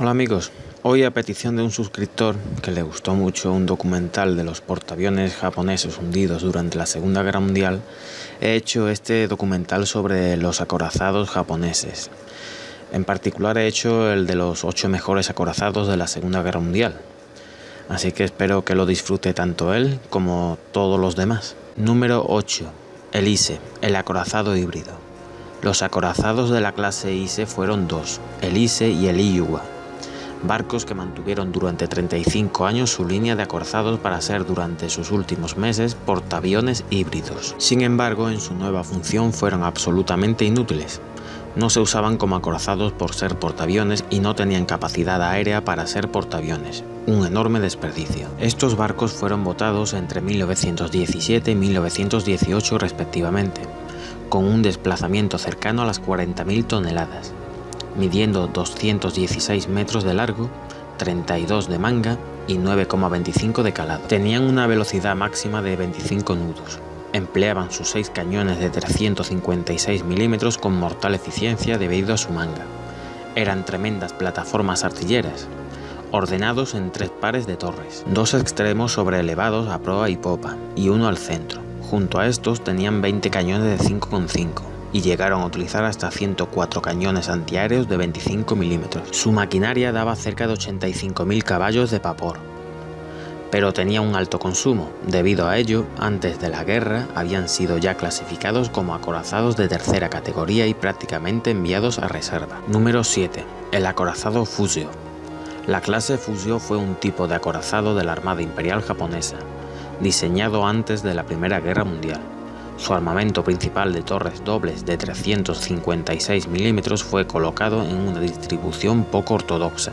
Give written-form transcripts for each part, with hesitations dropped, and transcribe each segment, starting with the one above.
Hola amigos, hoy a petición de un suscriptor que le gustó mucho un documental de los portaaviones japoneses hundidos durante la Segunda Guerra Mundial, he hecho este documental sobre los acorazados japoneses. En particular he hecho el de los 8 mejores acorazados de la Segunda Guerra Mundial. Así que espero que lo disfrute tanto él como todos los demás. Número 8. El Ise, el acorazado híbrido. Los acorazados de la clase Ise fueron dos, el Ise y el Iyuwa, barcos que mantuvieron durante 35 años su línea de acorazados para ser durante sus últimos meses portaaviones híbridos. Sin embargo, en su nueva función fueron absolutamente inútiles. No se usaban como acorazados por ser portaaviones y no tenían capacidad aérea para ser portaaviones, un enorme desperdicio. Estos barcos fueron botados entre 1917 y 1918 respectivamente, con un desplazamiento cercano a las 40.000 toneladas, midiendo 216 metros de largo, 32 de manga y 9,25 de calado. Tenían una velocidad máxima de 25 nudos. Empleaban sus 6 cañones de 356 milímetros con mortal eficiencia debido a su manga. Eran tremendas plataformas artilleras, ordenados en 3 pares de torres, 2 extremos sobreelevados a proa y popa y uno al centro. Junto a estos tenían 20 cañones de 5,5 y llegaron a utilizar hasta 104 cañones antiaéreos de 25 milímetros. Su maquinaria daba cerca de 85.000 caballos de vapor, pero tenía un alto consumo. Debido a ello, antes de la guerra habían sido ya clasificados como acorazados de tercera categoría y prácticamente enviados a reserva. Número 7. El acorazado Fusio. La clase Fusio fue un tipo de acorazado de la Armada Imperial japonesa, diseñado antes de la Primera Guerra Mundial. Su armamento principal de torres dobles de 356 milímetros fue colocado en una distribución poco ortodoxa,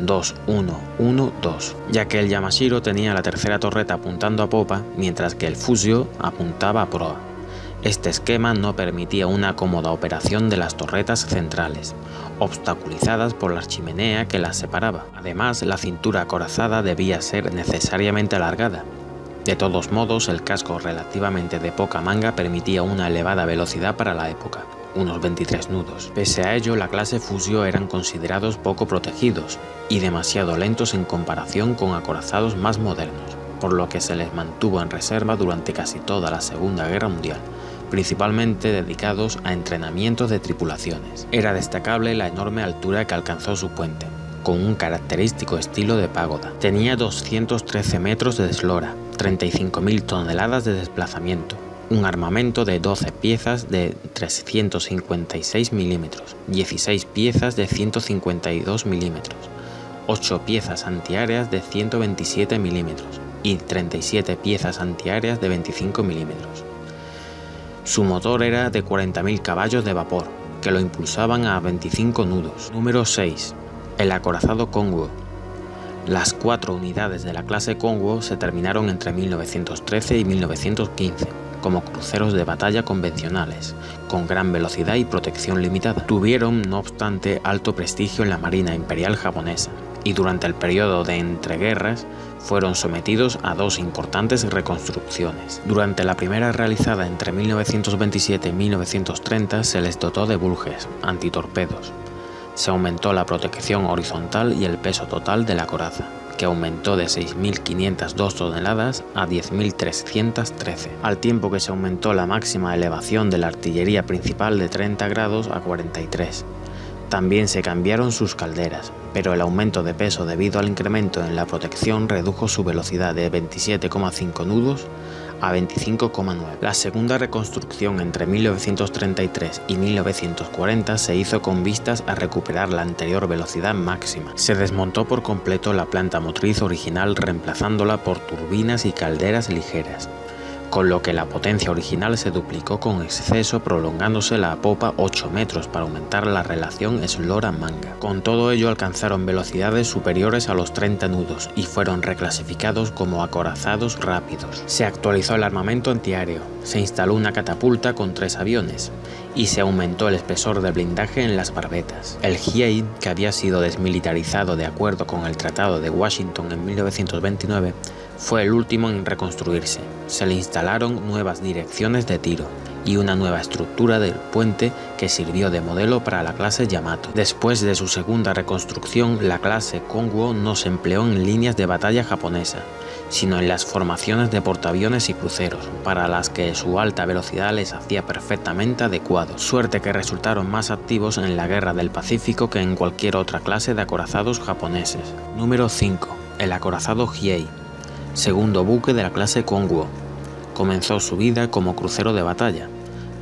2-1-1-2, ya que el Yamashiro tenía la tercera torreta apuntando a popa, mientras que el Fusio apuntaba a proa. Este esquema no permitía una cómoda operación de las torretas centrales, obstaculizadas por la chimenea que las separaba. Además, la cintura acorazada debía ser necesariamente alargada. De todos modos, el casco relativamente de poca manga permitía una elevada velocidad para la época, unos 23 nudos. Pese a ello, la clase Fusio eran considerados poco protegidos y demasiado lentos en comparación con acorazados más modernos, por lo que se les mantuvo en reserva durante casi toda la Segunda Guerra Mundial, principalmente dedicados a entrenamientos de tripulaciones. Era destacable la enorme altura que alcanzó su puente, con un característico estilo de pagoda. Tenía 213 metros de eslora, 35.000 toneladas de desplazamiento, un armamento de 12 piezas de 356 milímetros, 16 piezas de 152 milímetros, 8 piezas antiaéreas de 127 milímetros y 37 piezas antiaéreas de 25 milímetros. Su motor era de 40.000 caballos de vapor, que lo impulsaban a 25 nudos. Número 6. El acorazado Kongō. Las 4 unidades de la clase Kongō se terminaron entre 1913 y 1915 como cruceros de batalla convencionales, con gran velocidad y protección limitada. Tuvieron, no obstante, alto prestigio en la Marina Imperial japonesa, y durante el periodo de entreguerras fueron sometidos a 2 importantes reconstrucciones. Durante la primera, realizada entre 1927 y 1930, se les dotó de bulges antitorpedos. Se aumentó la protección horizontal y el peso total de la coraza, que aumentó de 6.502 toneladas a 10.313, al tiempo que se aumentó la máxima elevación de la artillería principal de 30 grados a 43. También se cambiaron sus calderas, pero el aumento de peso debido al incremento en la protección redujo su velocidad de 27,5 nudos a 25,9. La segunda reconstrucción entre 1933 y 1940 se hizo con vistas a recuperar la anterior velocidad máxima. Se desmontó por completo la planta motriz original, reemplazándola por turbinas y calderas ligeras, con lo que la potencia original se duplicó con exceso, prolongándose la popa 8 metros para aumentar la relación eslora-manga. Con todo ello alcanzaron velocidades superiores a los 30 nudos y fueron reclasificados como acorazados rápidos. Se actualizó el armamento antiaéreo, se instaló una catapulta con 3 aviones y se aumentó el espesor de blindaje en las barbetas. El Hiei, que había sido desmilitarizado de acuerdo con el Tratado de Washington en 1929, fue el último en reconstruirse. Se le instalaron nuevas direcciones de tiro y una nueva estructura del puente que sirvió de modelo para la clase Yamato. Después de su segunda reconstrucción, la clase Kongwo no se empleó en líneas de batalla japonesa, sino en las formaciones de portaaviones y cruceros, para las que su alta velocidad les hacía perfectamente adecuados, suerte que resultaron más activos en la Guerra del Pacífico que en cualquier otra clase de acorazados japoneses. Número 5. El acorazado Hiei, segundo buque de la clase Kongwo. Comenzó su vida como crucero de batalla,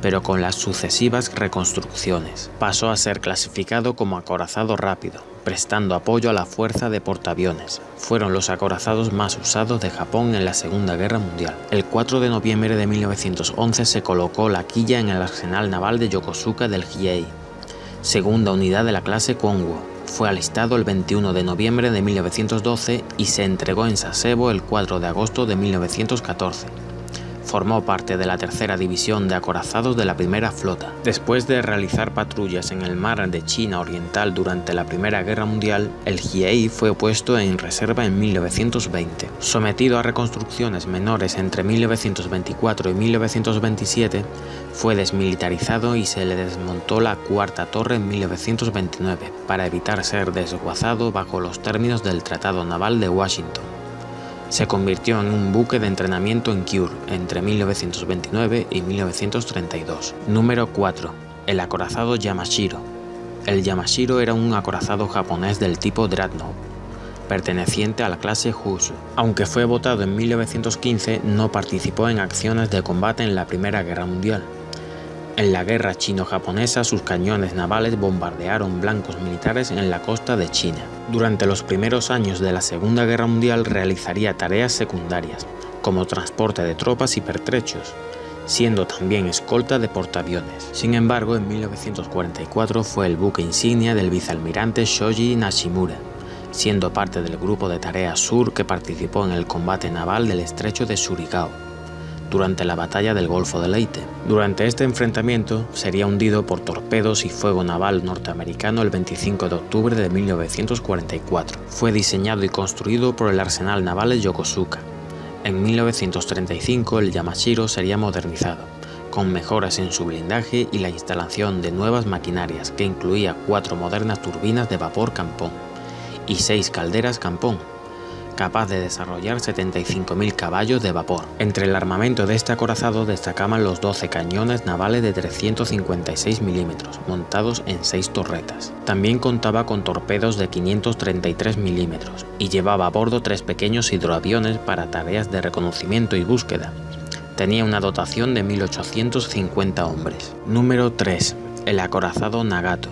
pero con las sucesivas reconstrucciones pasó a ser clasificado como acorazado rápido, prestando apoyo a la fuerza de portaaviones. Fueron los acorazados más usados de Japón en la Segunda Guerra Mundial. El 4 de noviembre de 1911 se colocó la quilla en el arsenal naval de Yokosuka del Hiei, segunda unidad de la clase Kongwo. Fue alistado el 21 de noviembre de 1912 y se entregó en Sasebo el 4 de agosto de 1914. Formó parte de la tercera división de acorazados de la primera flota. Después de realizar patrullas en el mar de China Oriental durante la Primera Guerra Mundial, el Hiei fue puesto en reserva en 1920. Sometido a reconstrucciones menores entre 1924 y 1927, fue desmilitarizado y se le desmontó la cuarta torre en 1929 para evitar ser desguazado bajo los términos del Tratado Naval de Washington. Se convirtió en un buque de entrenamiento en Kyur entre 1929 y 1932. Número 4. El acorazado Yamashiro. El Yamashiro era un acorazado japonés del tipo Dreadnought, perteneciente a la clase Hushu. Aunque fue votado en 1915, no participó en acciones de combate en la Primera Guerra Mundial. En la guerra chino-japonesa, sus cañones navales bombardearon blancos militares en la costa de China. Durante los primeros años de la Segunda Guerra Mundial realizaría tareas secundarias, como transporte de tropas y pertrechos, siendo también escolta de portaaviones. Sin embargo, en 1944 fue el buque insignia del vicealmirante Shoji Nishimura, siendo parte del grupo de tareas sur que participó en el combate naval del estrecho de Surigao durante la batalla del Golfo de Leyte. Durante este enfrentamiento sería hundido por torpedos y fuego naval norteamericano el 25 de octubre de 1944. Fue diseñado y construido por el Arsenal Naval de Yokosuka. En 1935 el Yamashiro sería modernizado, con mejoras en su blindaje y la instalación de nuevas maquinarias que incluía 4 modernas turbinas de vapor Kampong y 6 calderas Kampong, capaz de desarrollar 75.000 caballos de vapor. Entre el armamento de este acorazado destacaban los 12 cañones navales de 356 milímetros, montados en 6 torretas. También contaba con torpedos de 533 milímetros y llevaba a bordo 3 pequeños hidroaviones para tareas de reconocimiento y búsqueda. Tenía una dotación de 1.850 hombres. Número 3. El acorazado Nagato.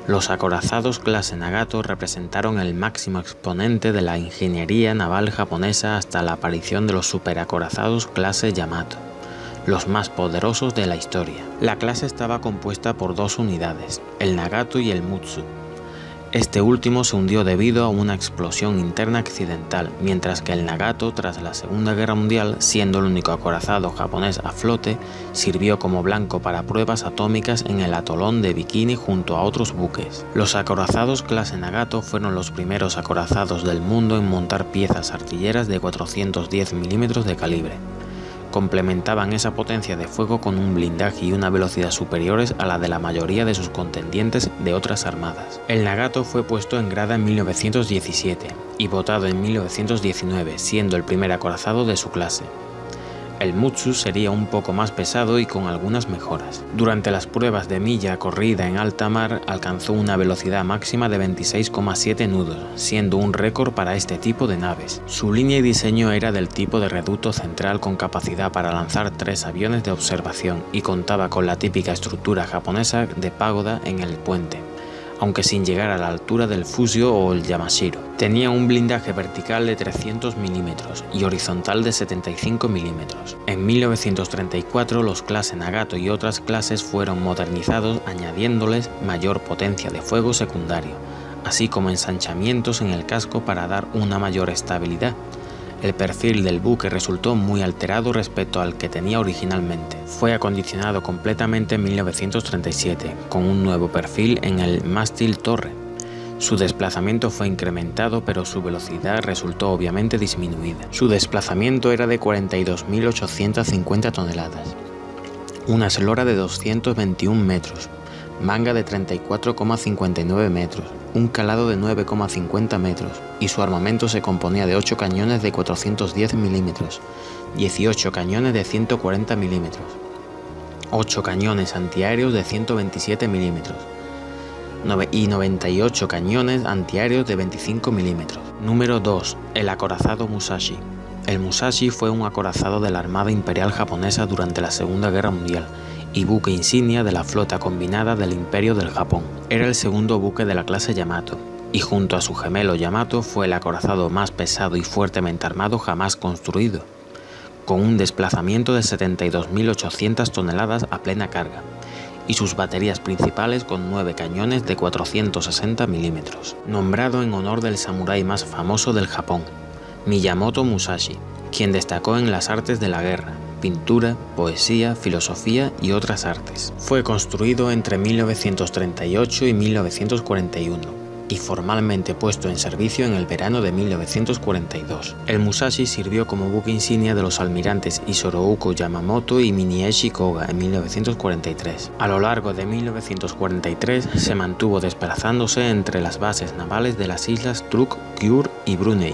Los acorazados clase Nagato representaron el máximo exponente de la ingeniería naval japonesa hasta la aparición de los superacorazados clase Yamato, los más poderosos de la historia. La clase estaba compuesta por 2 unidades, el Nagato y el Mutsu. Este último se hundió debido a una explosión interna accidental, mientras que el Nagato, tras la Segunda Guerra Mundial, siendo el único acorazado japonés a flote, sirvió como blanco para pruebas atómicas en el atolón de Bikini junto a otros buques. Los acorazados clase Nagato fueron los primeros acorazados del mundo en montar piezas artilleras de 410 milímetros de calibre. Complementaban esa potencia de fuego con un blindaje y una velocidad superiores a la de la mayoría de sus contendientes de otras armadas. El Nagato fue puesto en grada en 1917 y votado en 1919, siendo el primer acorazado de su clase. El Mutsu sería un poco más pesado y con algunas mejoras. Durante las pruebas de milla corrida en alta mar alcanzó una velocidad máxima de 26,7 nudos, siendo un récord para este tipo de naves. Su línea y diseño era del tipo de reducto central con capacidad para lanzar 3 aviones de observación y contaba con la típica estructura japonesa de pagoda en el puente, aunque sin llegar a la altura del Fusio o el Yamashiro. Tenía un blindaje vertical de 300 milímetros y horizontal de 75 milímetros. En 1934 los clase Nagato y otras clases fueron modernizados añadiéndoles mayor potencia de fuego secundario, así como ensanchamientos en el casco para dar una mayor estabilidad. El perfil del buque resultó muy alterado respecto al que tenía originalmente. Fue acondicionado completamente en 1937, con un nuevo perfil en el mástil torre. Su desplazamiento fue incrementado, pero su velocidad resultó obviamente disminuida. Su desplazamiento era de 42.850 toneladas. una eslora de 221 metros, manga de 34,59 metros, un calado de 9,50 metros y su armamento se componía de 8 cañones de 410 milímetros, 18 cañones de 140 milímetros, 8 cañones antiaéreos de 127 milímetros y 98 cañones antiaéreos de 25 milímetros. Número 2. El acorazado Musashi. El Musashi fue un acorazado de la Armada Imperial Japonesa durante la Segunda Guerra Mundial y buque insignia de la flota combinada del Imperio del Japón. Era el segundo buque de la clase Yamato, y junto a su gemelo Yamato fue el acorazado más pesado y fuertemente armado jamás construido, con un desplazamiento de 72.800 toneladas a plena carga, y sus baterías principales con 9 cañones de 460 milímetros. Nombrado en honor del samurái más famoso del Japón, Miyamoto Musashi, quien destacó en las artes de la guerra, pintura, poesía, filosofía y otras artes. Fue construido entre 1938 y 1941 y formalmente puesto en servicio en el verano de 1942. El Musashi sirvió como buque insignia de los almirantes Isoroku Yamamoto y Minieshi Koga en 1943. A lo largo de 1943 se mantuvo desplazándose entre las bases navales de las islas Truk, Kyur y Brunei,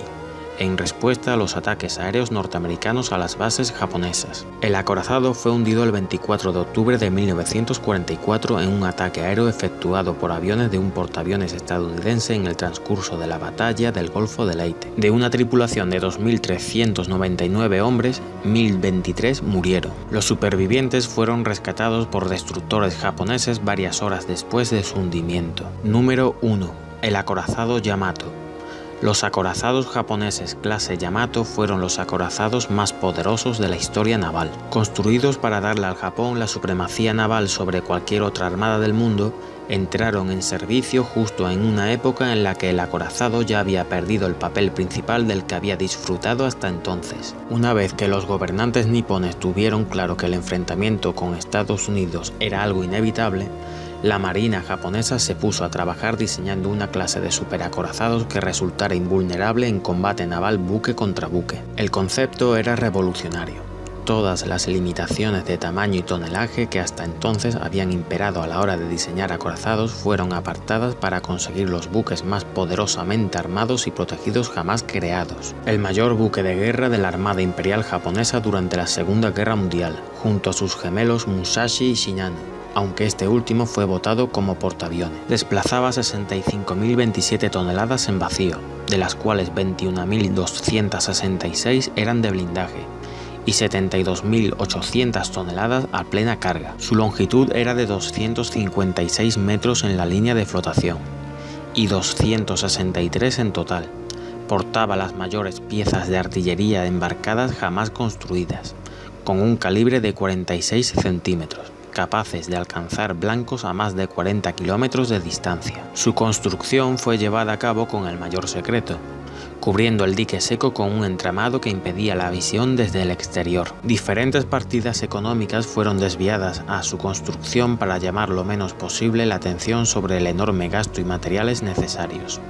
en respuesta a los ataques aéreos norteamericanos a las bases japonesas. El acorazado fue hundido el 24 de octubre de 1944 en un ataque aéreo efectuado por aviones de un portaaviones estadounidense en el transcurso de la batalla del Golfo de Leyte. De una tripulación de 2.399 hombres, 1.023 murieron. Los supervivientes fueron rescatados por destructores japoneses varias horas después de su hundimiento. Número 1. El acorazado Yamato. Los acorazados japoneses clase Yamato fueron los acorazados más poderosos de la historia naval. Construidos para darle al Japón la supremacía naval sobre cualquier otra armada del mundo, entraron en servicio justo en una época en la que el acorazado ya había perdido el papel principal del que había disfrutado hasta entonces. Una vez que los gobernantes nipones tuvieron claro que el enfrentamiento con Estados Unidos era algo inevitable, la marina japonesa se puso a trabajar diseñando una clase de superacorazados que resultara invulnerable en combate naval buque contra buque. El concepto era revolucionario. Todas las limitaciones de tamaño y tonelaje que hasta entonces habían imperado a la hora de diseñar acorazados fueron apartadas para conseguir los buques más poderosamente armados y protegidos jamás creados. El mayor buque de guerra de la Armada Imperial Japonesa durante la Segunda Guerra Mundial, junto a sus gemelos Musashi y Shinano, aunque este último fue votado como portaaviones. Desplazaba 65.027 toneladas en vacío, de las cuales 21.266 eran de blindaje y 72.800 toneladas a plena carga. Su longitud era de 256 metros en la línea de flotación y 263 en total. Portaba las mayores piezas de artillería embarcadas jamás construidas, con un calibre de 46 centímetros, capaces de alcanzar blancos a más de 40 kilómetros de distancia. Su construcción fue llevada a cabo con el mayor secreto, cubriendo el dique seco con un entramado que impedía la visión desde el exterior. Diferentes partidas económicas fueron desviadas a su construcción para llamar lo menos posible la atención sobre el enorme gasto y materiales necesarios.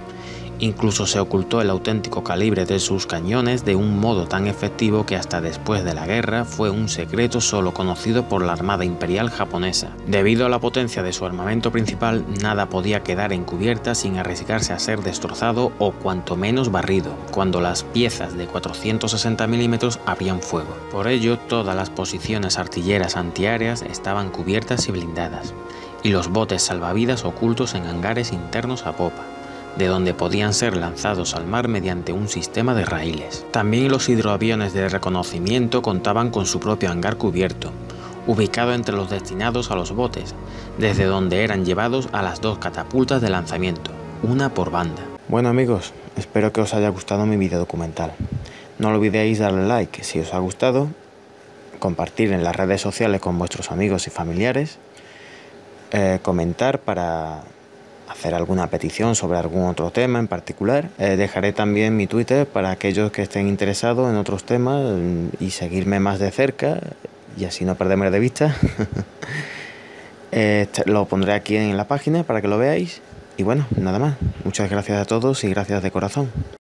Incluso se ocultó el auténtico calibre de sus cañones de un modo tan efectivo que hasta después de la guerra fue un secreto solo conocido por la Armada Imperial Japonesa. Debido a la potencia de su armamento principal, nada podía quedar encubierta sin arriesgarse a ser destrozado o cuanto menos barrido, cuando las piezas de 460 milímetros abrían fuego. Por ello, todas las posiciones artilleras antiaéreas estaban cubiertas y blindadas, y los botes salvavidas ocultos en hangares internos a popa, de donde podían ser lanzados al mar mediante un sistema de raíles. También los hidroaviones de reconocimiento contaban con su propio hangar cubierto, ubicado entre los destinados a los botes, desde donde eran llevados a las 2 catapultas de lanzamiento, una por banda. Bueno amigos, espero que os haya gustado mi video documental. No olvidéis darle like si os ha gustado, compartir en las redes sociales con vuestros amigos y familiares, comentar para hacer alguna petición sobre algún otro tema en particular. Dejaré también mi Twitter para aquellos que estén interesados en otros temas y seguirme más de cerca y así no perderme de vista. Lo pondré aquí en la página para que lo veáis. Y bueno, nada más. Muchas gracias a todos y gracias de corazón.